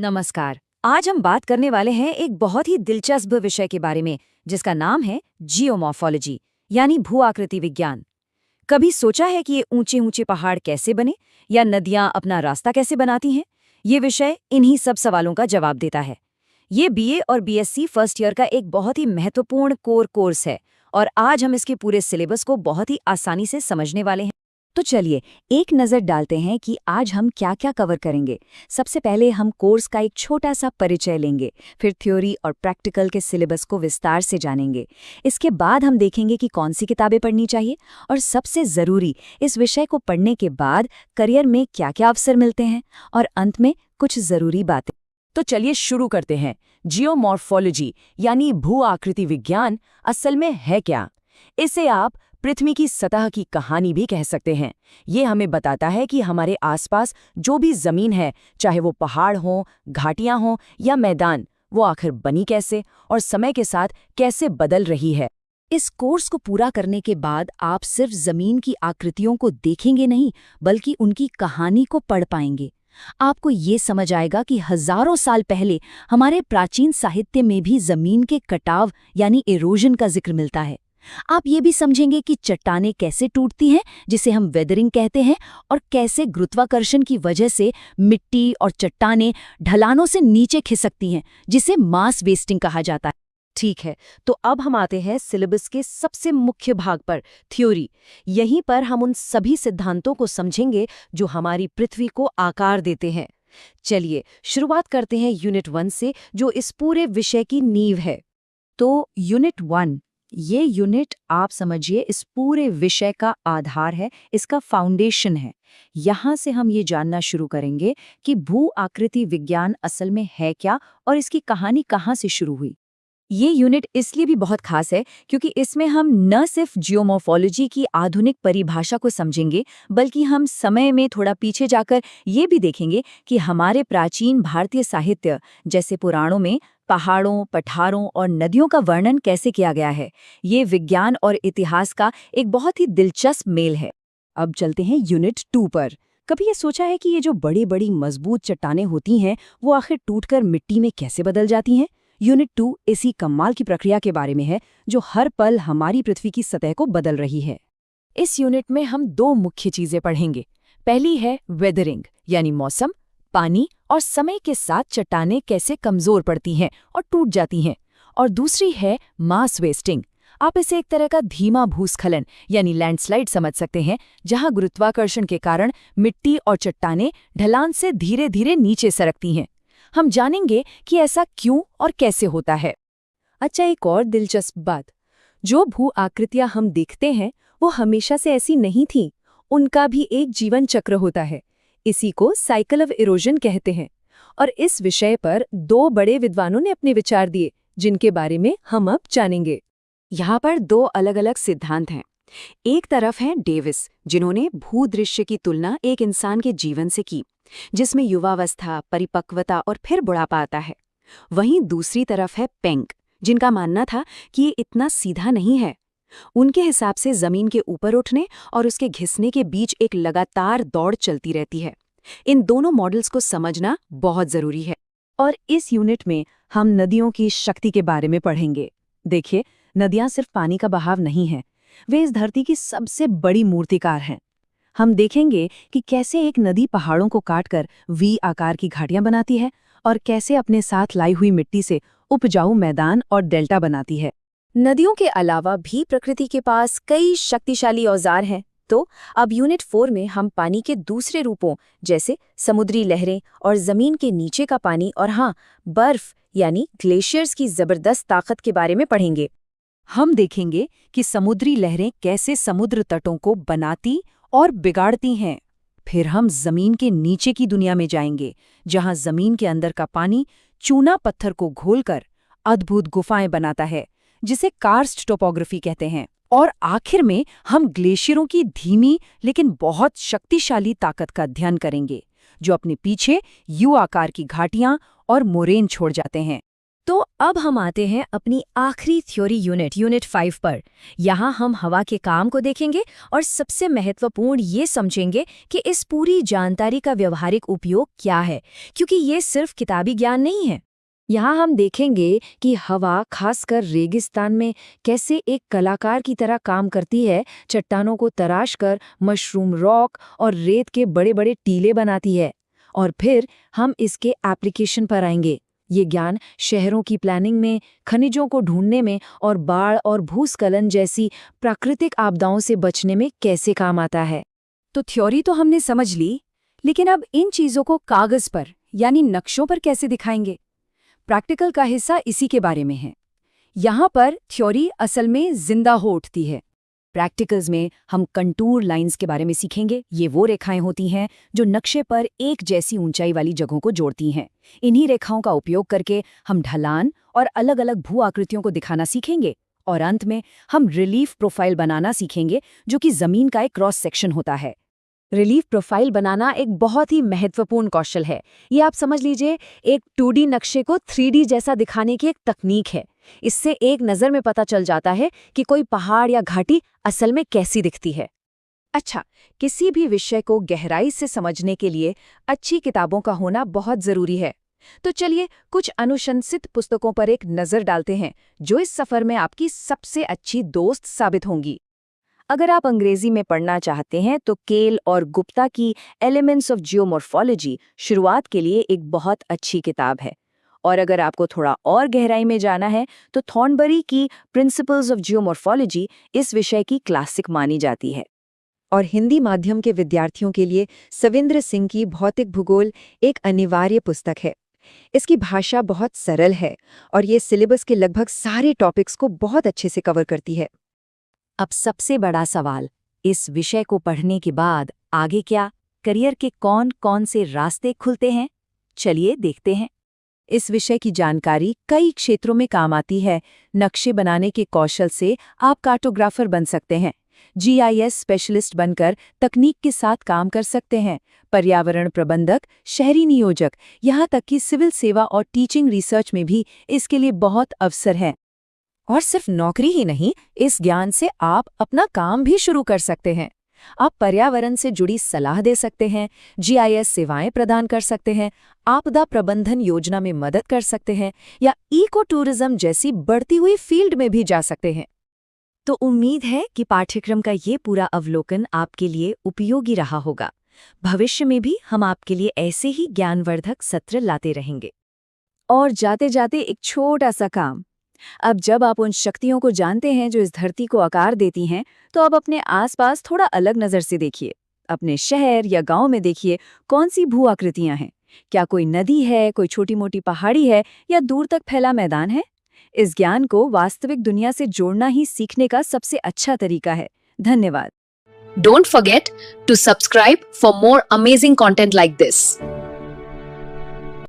नमस्कार। आज हम बात करने वाले हैं एक बहुत ही दिलचस्प विषय के बारे में, जिसका नाम है जियोमॉर्फोलॉजी, यानी भू आकृति विज्ञान। कभी सोचा है कि ये ऊंचे ऊंचे पहाड़ कैसे बने या नदियां अपना रास्ता कैसे बनाती हैं? ये विषय इन्हीं सब सवालों का जवाब देता है। ये बीए और बीएससी फर्स्ट ईयर का एक बहुत ही महत्वपूर्ण कोर कोर्स है और आज हम इसके पूरे सिलेबस को बहुत ही आसानी से समझने वाले हैं। तो चलिए एक नज़र डालते हैं कि आज हम क्या क्या कवर करेंगे। सबसे पहले हम कोर्स का एक छोटा सा परिचय लेंगे, फिर थ्योरी और प्रैक्टिकल के सिलेबस को विस्तार से जानेंगे। इसके बाद हम देखेंगे कि कौन सी किताबें पढ़नी चाहिए और सबसे ज़रूरी, इस विषय को पढ़ने के बाद करियर में क्या क्या अवसर मिलते हैं, और अंत में कुछ ज़रूरी बातें। तो चलिए शुरू करते हैं। जियोमॉर्फोलॉजी यानी भू आकृति विज्ञान असल में है क्या? इसे आप पृथ्वी की सतह की कहानी भी कह सकते हैं। ये हमें बताता है कि हमारे आसपास जो भी जमीन है, चाहे वो पहाड़ हों, घाटियां हों या मैदान, वो आखिर बनी कैसे और समय के साथ कैसे बदल रही है। इस कोर्स को पूरा करने के बाद आप सिर्फ जमीन की आकृतियों को देखेंगे नहीं, बल्कि उनकी कहानी को पढ़ पाएंगे। आपको ये समझ आएगा कि हजारों साल पहले हमारे प्राचीन साहित्य में भी जमीन के कटाव यानी इरोजन का जिक्र मिलता है। आप ये भी समझेंगे कि चट्टानें कैसे टूटती हैं, जिसे हम वेदरिंग कहते हैं, और कैसे गुरुत्वाकर्षण की वजह से मिट्टी और चट्टानें ढलानों से नीचे खिसकती हैं, जिसे मास वेस्टिंग कहा जाता है। ठीक है, तो अब हम आते हैं सिलेबस के सबसे मुख्य भाग पर, थ्योरी। यहीं पर हम उन सभी सिद्धांतों को समझेंगे जो हमारी पृथ्वी को आकार देते हैं। चलिए शुरुआत करते हैं यूनिट 1 से, जो इस पूरे विषय की नींव है। तो यूनिट 1, ये यूनिट आप समझिए इस पूरे विषय का आधार है, इसका फाउंडेशन है। यहाँ से हम ये जानना शुरू करेंगे कि भू आकृति विज्ञान असल में है क्या और इसकी कहानी कहाँ से शुरू हुई। ये यूनिट इसलिए भी बहुत खास है क्योंकि इसमें हम न सिर्फ जियोमॉर्फोलॉजी की आधुनिक परिभाषा को समझेंगे, बल्कि हम समय में थोड़ा पीछे जाकर ये भी देखेंगे कि हमारे प्राचीन भारतीय साहित्य जैसे पुराणों में पहाड़ों, पठारों और नदियों का वर्णन कैसे किया गया है। ये विज्ञान और इतिहास का एक बहुत ही दिलचस्प मेल है। अब चलते हैं यूनिट 2 पर। कभी ये सोचा है कि ये जो बड़ी बड़ी मजबूत चट्टानें होती हैं, वो आखिर टूटकर मिट्टी में कैसे बदल जाती हैं? यूनिट 2 इसी कमाल की प्रक्रिया के बारे में है, जो हर पल हमारी पृथ्वी की सतह को बदल रही है। इस यूनिट में हम 2 मुख्य चीजें पढ़ेंगे। पहली है वेदरिंग, यानी मौसम, पानी और समय के साथ चट्टानें कैसे कमजोर पड़ती हैं और टूट जाती हैं। और दूसरी है मास वेस्टिंग। आप इसे एक तरह का धीमा भूस्खलन यानी लैंडस्लाइड समझ सकते हैं, जहां गुरुत्वाकर्षण के कारण मिट्टी और चट्टानें ढलान से धीरे धीरे नीचे सरकती हैं। हम जानेंगे कि ऐसा क्यों और कैसे होता है। अच्छा, एक और दिलचस्प बात, जो भू आकृतियां हम देखते हैं वो हमेशा से ऐसी नहीं थीं। उनका भी एक जीवन चक्र होता है। इसी को साइकिल ऑफ इरोजन कहते हैं। और इस विषय पर 2 बड़े विद्वानों ने अपने विचार दिए, जिनके बारे में हम अब जानेंगे। यहाँ पर 2 अलग-अलग सिद्धांत हैं। एक तरफ हैं डेविस, जिन्होंने भूदृश्य की तुलना एक इंसान के जीवन से की, जिसमें युवावस्था, परिपक्वता और फिर बुढ़ापा आता है। वहीं दूसरी तरफ है पेंग, जिनका मानना था कि ये इतना सीधा नहीं है। उनके हिसाब से जमीन के ऊपर उठने और उसके घिसने के बीच एक लगातार दौड़ चलती रहती है। इन दोनों मॉडल्स को समझना बहुत जरूरी है। और इस यूनिट में हम नदियों की शक्ति के बारे में पढ़ेंगे। देखिए, नदियां सिर्फ पानी का बहाव नहीं है, वे इस धरती की सबसे बड़ी मूर्तिकार हैं। हम देखेंगे कि कैसे एक नदी पहाड़ों को काटकर वी आकार की घाटियां बनाती है और कैसे अपने साथ लाई हुई मिट्टी से उपजाऊ मैदान और डेल्टा बनाती है। नदियों के अलावा भी प्रकृति के पास कई शक्तिशाली औजार हैं। तो अब यूनिट 4 में हम पानी के दूसरे रूपों जैसे समुद्री लहरें और जमीन के नीचे का पानी और बर्फ यानी ग्लेशियर्स की जबरदस्त ताकत के बारे में पढ़ेंगे। हम देखेंगे कि समुद्री लहरें कैसे समुद्र तटों को बनाती और बिगाड़ती हैं। फिर हम जमीन के नीचे की दुनिया में जाएंगे, जहां जमीन के अंदर का पानी चूना पत्थर को घोलकर अद्भुत गुफाएं बनाता है, जिसे कार्स्ट टोपोग्राफी कहते हैं। और आखिर में हम ग्लेशियरों की धीमी लेकिन बहुत शक्तिशाली ताकत का अध्ययन करेंगे, जो अपने पीछे यू आकार की घाटियां और मोरेन छोड़ जाते हैं। तो अब हम आते हैं अपनी आखिरी थ्योरी यूनिट 5 पर। यहाँ हम हवा के काम को देखेंगे और सबसे महत्वपूर्ण ये समझेंगे कि इस पूरी जानकारी का व्यवहारिक उपयोग क्या है, क्योंकि ये सिर्फ किताबी ज्ञान नहीं है। यहाँ हम देखेंगे कि हवा खासकर रेगिस्तान में कैसे एक कलाकार की तरह काम करती है, चट्टानों को तराशकर मशरूम रॉक और रेत के बड़े-बड़े टीले बनाती है। और फिर हम इसके एप्लीकेशन पर आएंगे। ये ज्ञान शहरों की प्लानिंग में, खनिजों को ढूंढने में और बाढ़ और भूस्खलन जैसी प्राकृतिक आपदाओं से बचने में कैसे काम आता है। तो थ्योरी तो हमने समझ ली, लेकिन अब इन चीज़ों को कागज़ पर यानी नक्शों पर कैसे दिखाएंगे? प्रैक्टिकल का हिस्सा इसी के बारे में है। यहाँ पर थ्योरी असल में जिंदा हो उठती है। प्रैक्टिकल्स में हम कंटूर लाइंस के बारे में सीखेंगे। ये वो रेखाएं होती हैं जो नक्शे पर एक जैसी ऊंचाई वाली जगहों को जोड़ती हैं। इन्हीं रेखाओं का उपयोग करके हम ढलान और अलग-अलग भू आकृतियों को दिखाना सीखेंगे। और अंत में हम रिलीफ प्रोफाइल बनाना सीखेंगे, जो कि जमीन का एक क्रॉस सेक्शन होता है। रिलीफ प्रोफाइल बनाना एक बहुत ही महत्वपूर्ण कौशल है। ये आप समझ लीजिए एक 2D नक्शे को 3D जैसा दिखाने की एक तकनीक है। इससे एक नज़र में पता चल जाता है कि कोई पहाड़ या घाटी असल में कैसी दिखती है। अच्छा, किसी भी विषय को गहराई से समझने के लिए अच्छी किताबों का होना बहुत ज़रूरी है। तो चलिए कुछ अनुशंसित पुस्तकों पर एक नज़र डालते हैं, जो इस सफ़र में आपकी सबसे अच्छी दोस्त साबित होंगी। अगर आप अंग्रेजी में पढ़ना चाहते हैं तो केल और गुप्ता की एलिमेंट्स ऑफ जियोमॉर्फोलॉजी शुरुआत के लिए एक बहुत अच्छी किताब है। और अगर आपको थोड़ा और गहराई में जाना है तो थॉर्नबरी की प्रिंसिपल्स ऑफ जियोमॉर्फोलॉजी इस विषय की क्लासिक मानी जाती है। और हिंदी माध्यम के विद्यार्थियों के लिए सविंद्र सिंह की भौतिक भूगोल एक अनिवार्य पुस्तक है। इसकी भाषा बहुत सरल है और ये सिलेबस के लगभग सारे टॉपिक्स को बहुत अच्छे से कवर करती है। अब सबसे बड़ा सवाल, इस विषय को पढ़ने के बाद आगे क्या? करियर के कौन-कौन से रास्ते खुलते हैं? चलिए देखते हैं। इस विषय की जानकारी कई क्षेत्रों में काम आती है। नक्शे बनाने के कौशल से आप कार्टोग्राफर बन सकते हैं, GIS स्पेशलिस्ट बनकर तकनीक के साथ काम कर सकते हैं, पर्यावरण प्रबंधक, शहरी नियोजक, यहाँ तक कि सिविल सेवा और टीचिंग रिसर्च में भी इसके लिए बहुत अवसर हैं। और सिर्फ नौकरी ही नहीं, इस ज्ञान से आप अपना काम भी शुरू कर सकते हैं। आप पर्यावरण से जुड़ी सलाह दे सकते हैं, GIS सेवाएं प्रदान कर सकते हैं, आपदा प्रबंधन योजना में मदद कर सकते हैं या इको टूरिज्म जैसी बढ़ती हुई फील्ड में भी जा सकते हैं। तो उम्मीद है कि पाठ्यक्रम का ये पूरा अवलोकन आपके लिए उपयोगी रहा होगा। भविष्य में भी हम आपके लिए ऐसे ही ज्ञानवर्धक सत्र लाते रहेंगे। और जाते जाते एक छोटा सा काम, अब जब आप उन शक्तियों को जानते हैं जो इस धरती को आकार देती हैं, तो अब अपने आसपास थोड़ा अलग नज़र से देखिए। अपने शहर या गांव में देखिए कौन सी भू आकृतियां हैं। क्या कोई नदी है, कोई छोटी मोटी पहाड़ी है या दूर तक फैला मैदान है? इस ज्ञान को वास्तविक दुनिया से जोड़ना ही सीखने का सबसे अच्छा तरीका है। धन्यवाद। Don't forget to subscribe for more amazing content like this.